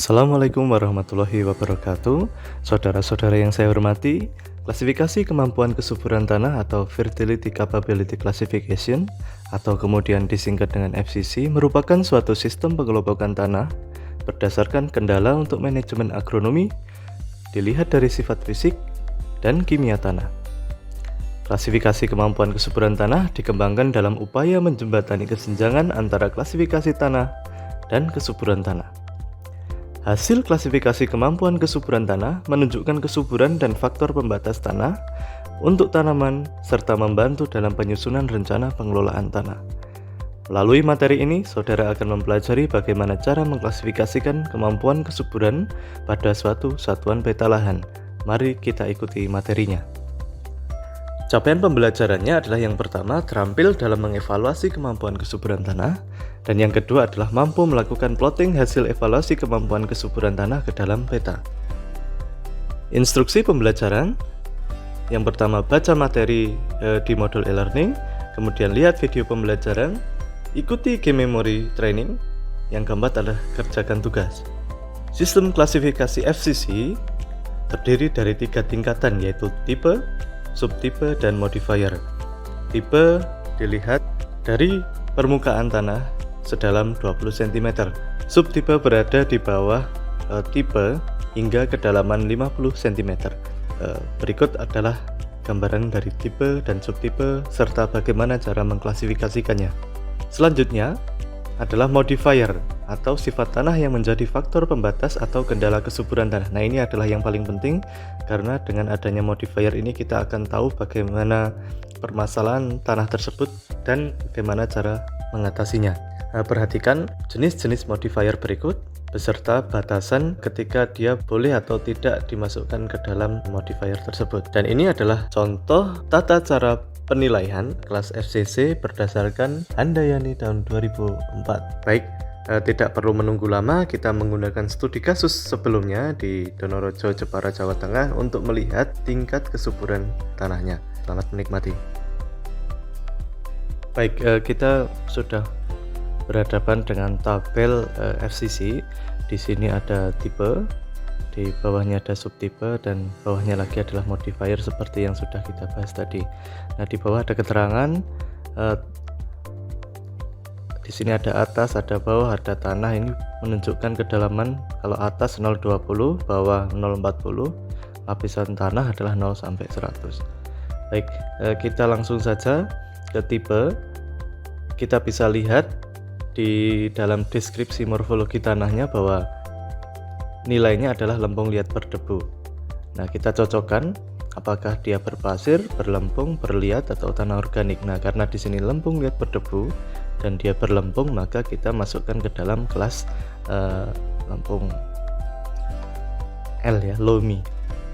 Assalamualaikum warahmatullahi wabarakatuh. Saudara-saudara yang saya hormati, klasifikasi kemampuan kesuburan tanah atau Fertility Capability Classification atau kemudian disingkat dengan FCC merupakan suatu sistem pengelompokan tanah berdasarkan kendala untuk manajemen agronomi dilihat dari sifat fisik dan kimia tanah. Klasifikasi kemampuan kesuburan tanah dikembangkan dalam upaya menjembatani kesenjangan antara klasifikasi tanah dan kesuburan tanah. Hasil klasifikasi kemampuan kesuburan tanah menunjukkan kesuburan dan faktor pembatas tanah untuk tanaman serta membantu dalam penyusunan rencana pengelolaan tanah. Melalui materi ini, saudara akan mempelajari bagaimana cara mengklasifikasikan kemampuan kesuburan pada suatu satuan peta lahan. Mari kita ikuti materinya. Capaian pembelajarannya adalah yang pertama, terampil dalam mengevaluasi kemampuan kesuburan tanah, dan yang kedua adalah mampu melakukan plotting hasil evaluasi kemampuan kesuburan tanah ke dalam peta. Instruksi pembelajaran, yang pertama baca materi di modul e-learning, kemudian lihat video pembelajaran, ikuti game memory training, yang keempat adalah kerjakan tugas. Sistem klasifikasi FCC terdiri dari 3 tingkatan, yaitu tipe, subtipe, dan modifier. Tipe dilihat dari permukaan tanah sedalam 20 cm. Subtipe berada di bawah tipe hingga kedalaman 50 cm. Berikut adalah gambaran dari tipe dan subtipe serta bagaimana cara mengklasifikasikannya. Selanjutnya adalah modifier atau sifat tanah yang menjadi faktor pembatas atau kendala kesuburan tanah. Nah, ini adalah yang paling penting karena dengan adanya modifier ini kita akan tahu bagaimana permasalahan tanah tersebut dan bagaimana cara mengatasinya. Perhatikan jenis-jenis modifier berikut beserta batasan ketika dia boleh atau tidak dimasukkan ke dalam modifier tersebut. Dan ini adalah contoh tata cara penilaian kelas FCC berdasarkan Handayani tahun 2004. Baik, tidak perlu menunggu lama, kita menggunakan studi kasus sebelumnya di Donorojo, Jepara, Jawa Tengah untuk melihat tingkat kesuburan tanahnya. Selamat menikmati. Baik, kita sudah berhadapan dengan tabel FCC. Di sini ada tipe, di bawahnya ada subtipe, dan bawahnya lagi adalah modifier seperti yang sudah kita bahas tadi. Nah, di bawah ada keterangan, di sini ada atas, ada bawah, ada tanah. Ini menunjukkan kedalaman. Kalau atas 0,20, bawah 0,40, lapisan tanah adalah 0 sampai 100. Baik, kita langsung saja ke tipe. Kita bisa lihat di dalam deskripsi morfologi tanahnya bahwa nilainya adalah lempung liat berdebu. Nah, kita cocokkan apakah dia berpasir, berlempung, berliat, atau tanah organik. Nah, karena di sini lempung liat berdebu dan dia berlempung, maka kita masukkan ke dalam kelas lempung L, ya, loamy.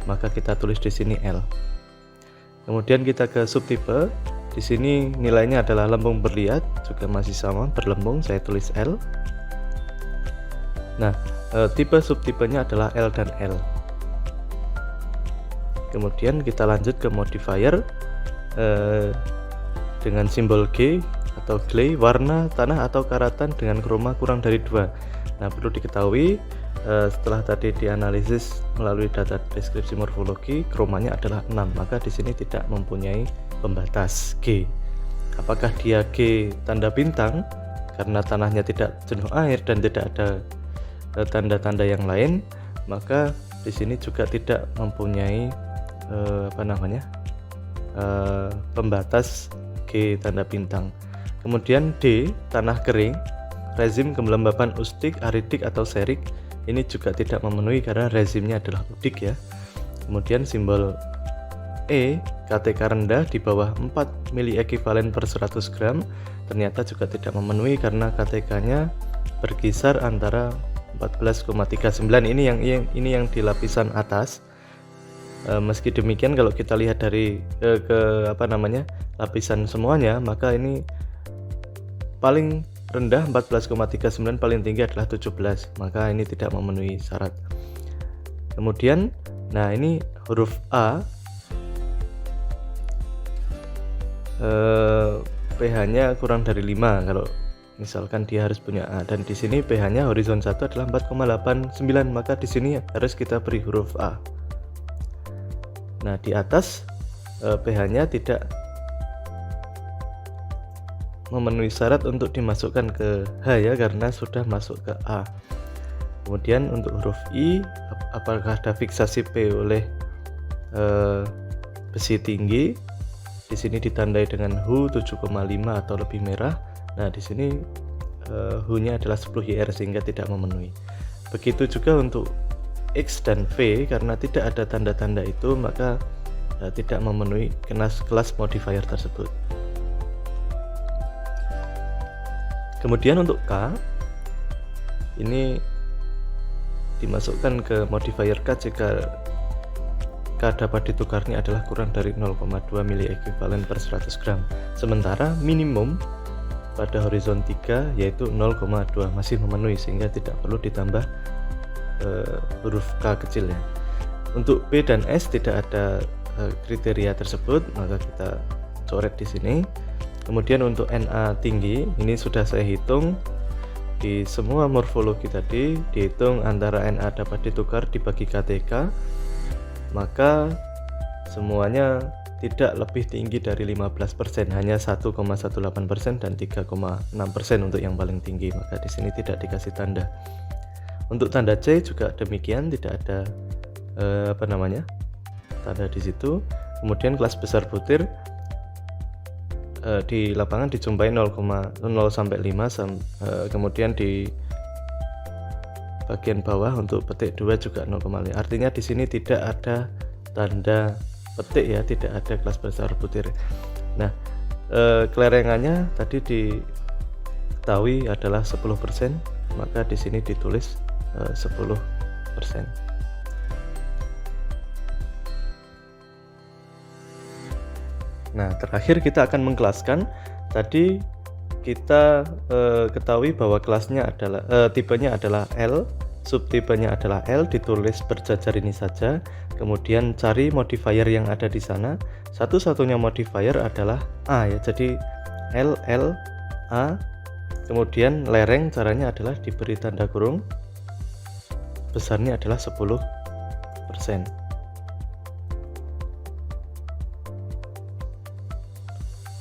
Maka kita tulis di sini L. Kemudian kita ke subtipe. Di sini nilainya adalah lempung berliat, juga masih sama berlempung, saya tulis L. Nah, tipe subtipenya adalah L dan L. Kemudian kita lanjut ke modifier dengan simbol G atau clay, warna tanah atau karatan dengan kroma kurang dari 2. Nah, perlu diketahui setelah tadi dianalisis melalui data deskripsi morfologi, kromanya adalah 6, maka di sini tidak mempunyai pembatas G. Apakah dia G tanda bintang karena tanahnya tidak jenuh air dan tidak ada tanda-tanda yang lain, maka di sini juga tidak mempunyai pembatas G tanda bintang. Kemudian D, tanah kering, rezim kelembapan ustik, aridik, atau serik. Ini juga tidak memenuhi karena rezimnya adalah udik, ya. Kemudian simbol E, KTK rendah di bawah 4 mili ekivalen per 100 gram, ternyata juga tidak memenuhi karena KTK-nya berkisar antara 14,39. Ini yang di lapisan atas. Meski demikian, kalau kita lihat dari lapisan semuanya, maka ini paling rendah 14,39, paling tinggi adalah 17, maka ini tidak memenuhi syarat. Kemudian, nah ini huruf A, pH-nya kurang dari 5. Kalau Misalkan dia harus punya A dan di sini pH-nya horizon 1 adalah 4,89, maka di sini harus kita beri huruf A. Nah, di atas pH-nya tidak memenuhi syarat untuk dimasukkan ke H ya, karena sudah masuk ke A. Kemudian untuk huruf I, apakah ada fiksasi P oleh besi tinggi? Di sini ditandai dengan HU 7,5 atau lebih merah. Nah, di sini HU-nya adalah 10 YR sehingga tidak memenuhi. Begitu juga untuk X dan V, karena tidak ada tanda-tanda itu maka tidak memenuhi kelas modifier tersebut. Kemudian untuk K, ini dimasukkan ke modifier K jika K dapat ditukarnya adalah kurang dari 0,2 mili ekuivalen per 100 gram. Sementara minimum pada horizon 3 yaitu 0,2 masih memenuhi sehingga tidak perlu ditambah huruf K kecil ya. Untuk B dan S tidak ada kriteria tersebut, maka kita coret di sini. Kemudian untuk Na tinggi, ini sudah saya hitung di semua morfologi tadi, dihitung antara Na dapat ditukar dibagi KTK, maka semuanya tidak lebih tinggi dari 15%, hanya 1,18% dan 3,6% untuk yang paling tinggi, maka di sini tidak dikasih tanda. Untuk tanda C juga demikian, tidak ada tanda di situ. Kemudian kelas besar butir di lapangan dijumpai 0,0 sampai 5, kemudian di bagian bawah untuk petik 2 juga 0,5. Artinya di sini tidak ada tanda petik ya, tidak ada kelas besar butir. Nah, kelerengannya tadi diketahui adalah 10%, maka di sini ditulis 10%. Nah, terakhir kita akan mengkelaskan. Tadi kita ketahui bahwa kelasnya adalah tipenya adalah L, subtipenya adalah L, ditulis berjajar ini saja. Kemudian cari modifier yang ada di sana. Satu-satunya modifier adalah A ya. Jadi L A. Kemudian lereng caranya adalah diberi tanda kurung. Besarnya adalah 10%.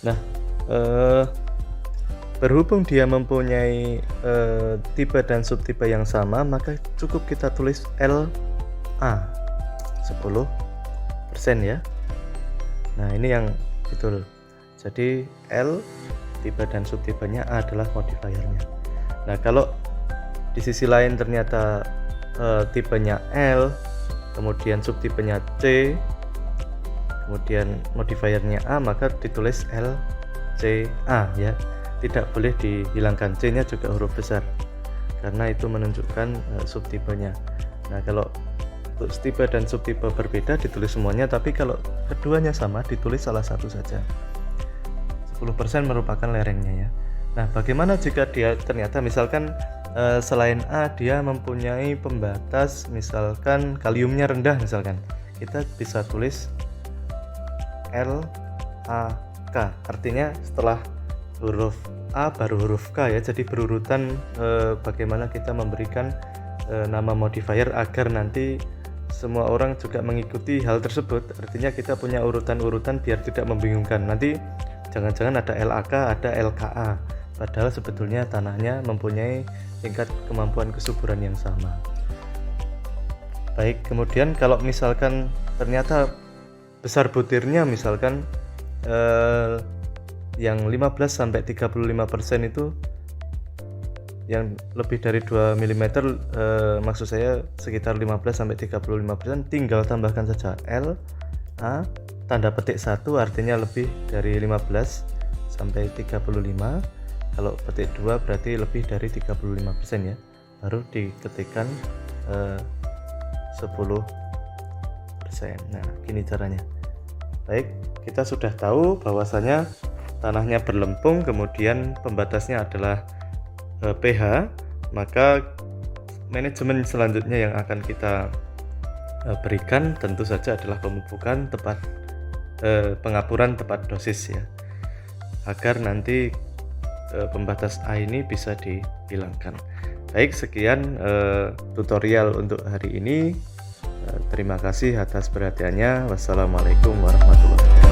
Nah, berhubung dia mempunyai tipe dan subtipe yang sama, maka cukup kita tulis LA 10% ya. Nah, ini yang betul. Jadi L tipe dan subtipenya A adalah modifiernya. Nah, kalau di sisi lain ternyata tipenya L, kemudian subtipenya C, kemudian modifiernya A, maka ditulis LCA ya. Tidak boleh dihilangkan, C-nya juga huruf besar karena itu menunjukkan subtipenya. Nah, kalau untuk tipe dan subtipe berbeda ditulis semuanya, tapi kalau keduanya sama ditulis salah satu saja. 10% merupakan lerengnya ya. Nah, bagaimana jika dia ternyata misalkan selain A dia mempunyai pembatas, misalkan kaliumnya rendah misalkan, kita bisa tulis LAK, artinya setelah huruf A baru huruf K ya. Jadi berurutan bagaimana kita memberikan nama modifier agar nanti semua orang juga mengikuti hal tersebut. Artinya kita punya urutan-urutan biar tidak membingungkan. Nanti jangan-jangan ada LAK, ada LKA, padahal sebetulnya tanahnya mempunyai tingkat kemampuan kesuburan yang sama. Baik, kemudian kalau misalkan ternyata besar butirnya misalkan yang 15-35% itu yang lebih dari 2 mm, maksud saya sekitar 15-35%, tinggal tambahkan saja L A tanda petik 1, artinya lebih dari 15-35. Kalau petik 2 berarti lebih dari 35% ya, baru diketikkan 10%. Nah, gini caranya. Baik, kita sudah tahu bahwasanya tanahnya berlempung, kemudian pembatasnya adalah pH, maka manajemen selanjutnya yang akan kita berikan tentu saja adalah pemupukan tepat, pengapuran tepat dosis ya, agar nanti pembatas A ini bisa dihilangkan. Baik, sekian tutorial untuk hari ini. Terima kasih atas perhatiannya. Wassalamualaikum warahmatullahi wabarakatuh.